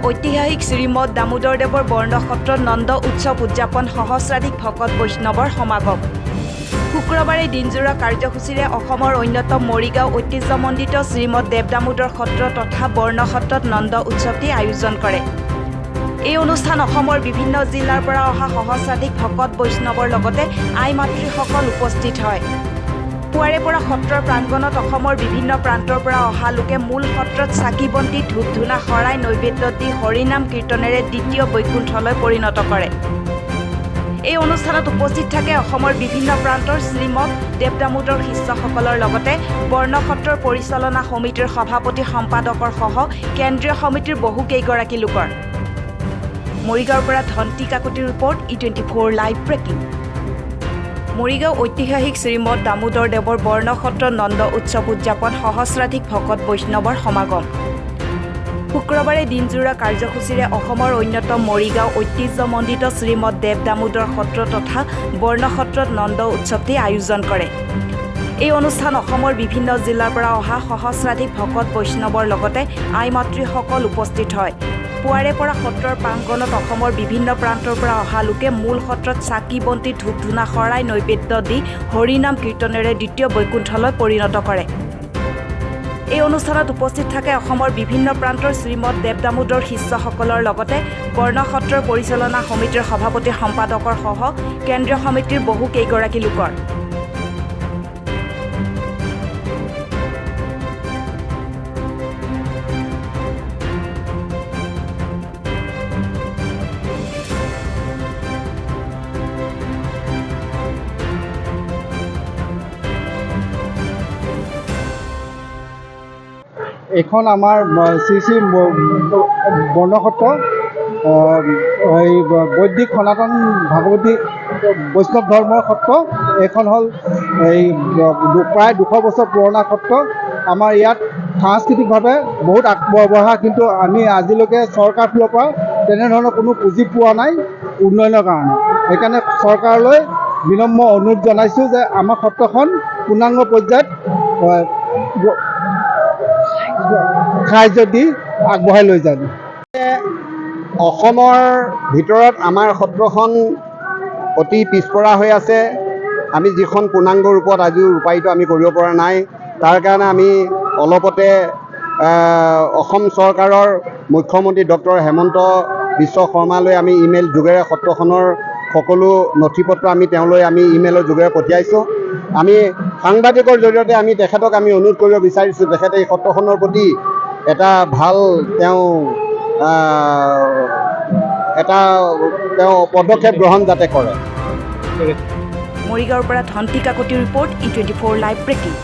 ঐতিহাসিক শ্ৰীমদ দামোদৰদেৱৰ বৰ্ণক্ষেত্ৰত নন্দ উৎসৱ উদযাপন সহস্ৰাধিক ভকত বৈষ্ণৱৰ সমাগম। শুক্ৰবাৰে দিনজোৰা কাৰ্যসূচীৰে অসমৰ অন্যতম মৰিগাঁও ঐতিহ্যমণ্ডিত শ্ৰীমদ দেৱদামোদৰ সত্ৰ তথা বৰ্ণক্ষেত্ৰত নন্দ উৎসৱটি আয়োজন কৰে। এই অনুষ্ঠান অসমৰ বিভিন্ন জিলাৰ পৰা অহা সহস্ৰাধিক ভকত বৈষ্ণৱৰ লগতে আই মাতৃসকল উপস্থিত হয়। পুৱাৰে পৰা সত্ৰৰ প্ৰাংগণত অসমৰ বিভিন্ন প্ৰান্তৰ পৰা অহা লোকে মূল সত্ৰত চাকি বন্তি ধূপ ধূনা শৰাই নৈবেদ্য দি হৰিনাম কীৰ্তনেৰে দ্বিতীয় বৈকুণ্ঠলৈ পৰিণত কৰে। এই অনুষ্ঠানত উপস্থিত থাকে অসমৰ বিভিন্ন প্ৰান্তৰ শ্ৰীমদ দেৱদামোদৰ শিষ্যসকলৰ লগতে বৰ্ণক্ষেত্ৰৰ পৰিচালনা সমিতিৰ সভাপতি সম্পাদকৰ সহ কেন্দ্ৰীয় সমিতিৰ বহুকেইগৰাকী লোকৰ। মৰিগাঁৱৰ পৰা ধন্তি কাকতিৰ report E24 live breaking. Morigaon ঐতিহাসিক শ্ৰীমদ দামোদৰদেৱৰ বৰ্ণক্ষেত্ৰত নন্দ উৎসৱ উদযাপন সহস্ৰাধিক ভকত বৈষ্ণৱৰ সমাগম। শুক্ৰবাৰে দিনজোৰা কাৰ্যসূচীৰে অসমৰ অন্যতম মৰিগাঁও ঐতিহ্যমণ্ডিত শ্ৰীমদ দেৱদামোদৰ সত্ৰ তথা বৰ্ণক্ষেত্ৰত নন্দ উৎসৱটি আয়োজন কৰে। এই অনুষ্ঠান অসমৰ বিভিন্ন জিলাৰ পৰা অহা সহস্ৰাধিক ভকত বৈষ্ণৱৰ লগতে আই মাতৃসকল উপস্থিত হয়। পুৱাৰে পৰা সত্ৰৰ প্ৰাংগণত অসমৰ বিভিন্ন প্ৰান্তৰ পৰা অহা লোকে মূল সত্ৰত চাকি বন্তি ধূপ ধূনা শৰাই নৈবেদ্য দি হৰিনাম কীৰ্তনেৰে দ্বিতীয় বৈকুণ্ঠলৈ পৰিণত কৰে। এই অনুষ্ঠানত উপস্থিত থাকে অসমৰ বিভিন্ন প্ৰান্তৰ শ্ৰীমদ দেৱদামোদৰ শিষ্যসকলৰ লগতে বৰ্ণক্ষেত্ৰৰ পৰিচালনা সমিতিৰ সভাপতি সম্পাদকৰ সহ কেন্দ্ৰীয় সমিতিৰ বহুকেইগৰাকী লোকৰ। এখন আমাৰ শ্ৰী শ্ৰী বৰ্ণক্ষেত্ৰ এই বৈদিক সনাতন ভাগৱতী বৈষ্ণৱ ধৰ্মৰ সত্ৰ। এইখন হ'ল এই প্ৰায় 200 বছৰ পুৰণা সত্ৰ। আমাৰ ইয়াত সাংস্কৃতিকভাৱে বহুত আগবঢ়া, কিন্তু আমি আজিলৈকে চৰকাৰৰ ফালৰ পৰা তেনেধৰণৰ কোনো পুঁজি পোৱা নাই উন্নয়নৰ কাৰণে। সেইকাৰণে চৰকাৰলৈ বিনম্ৰ অনুৰোধ জনাইছোঁ যে আমাৰ সত্ৰখন পূৰ্ণাংগ পৰ্যায়ত সাহায্য দি আগবঢ়াই লৈ যায়। অসমৰ ভিতৰত আমাৰ সত্ৰখন অতি পিছপৰা হৈ আছে। আমি যিখন পূৰ্ণাংগ ৰূপত আজিও ৰূপায়িত আমি কৰিব পৰা নাই। তাৰ কাৰণে আমি অলপতে অসম চৰকাৰৰ মুখ্যমন্ত্ৰী ডক্টৰ হেমন্ত বিশ্ব শৰ্মালৈ আমি ইমেইল যোগেৰে সত্ৰখনৰ সকলো নথি পত্ৰ আমি তেওঁলৈ ইমেইলৰ যোগেৰে পঠিয়াইছোঁ। আমি সাংবাদিকৰ জৰিয়তে আমি তেখেতক আমি অনুৰোধ কৰিব বিচাৰিছোঁ, তেখেতে এই সত্ৰখনৰ প্ৰতি এটা ভাল তেওঁ পদক্ষেপ গ্ৰহণ যাতে কৰে। মৰিগাঁৱৰ পৰা ধন্তি কাকতিৰ ৰিপৰ্ট E24 লাইভ ব্ৰেকিং।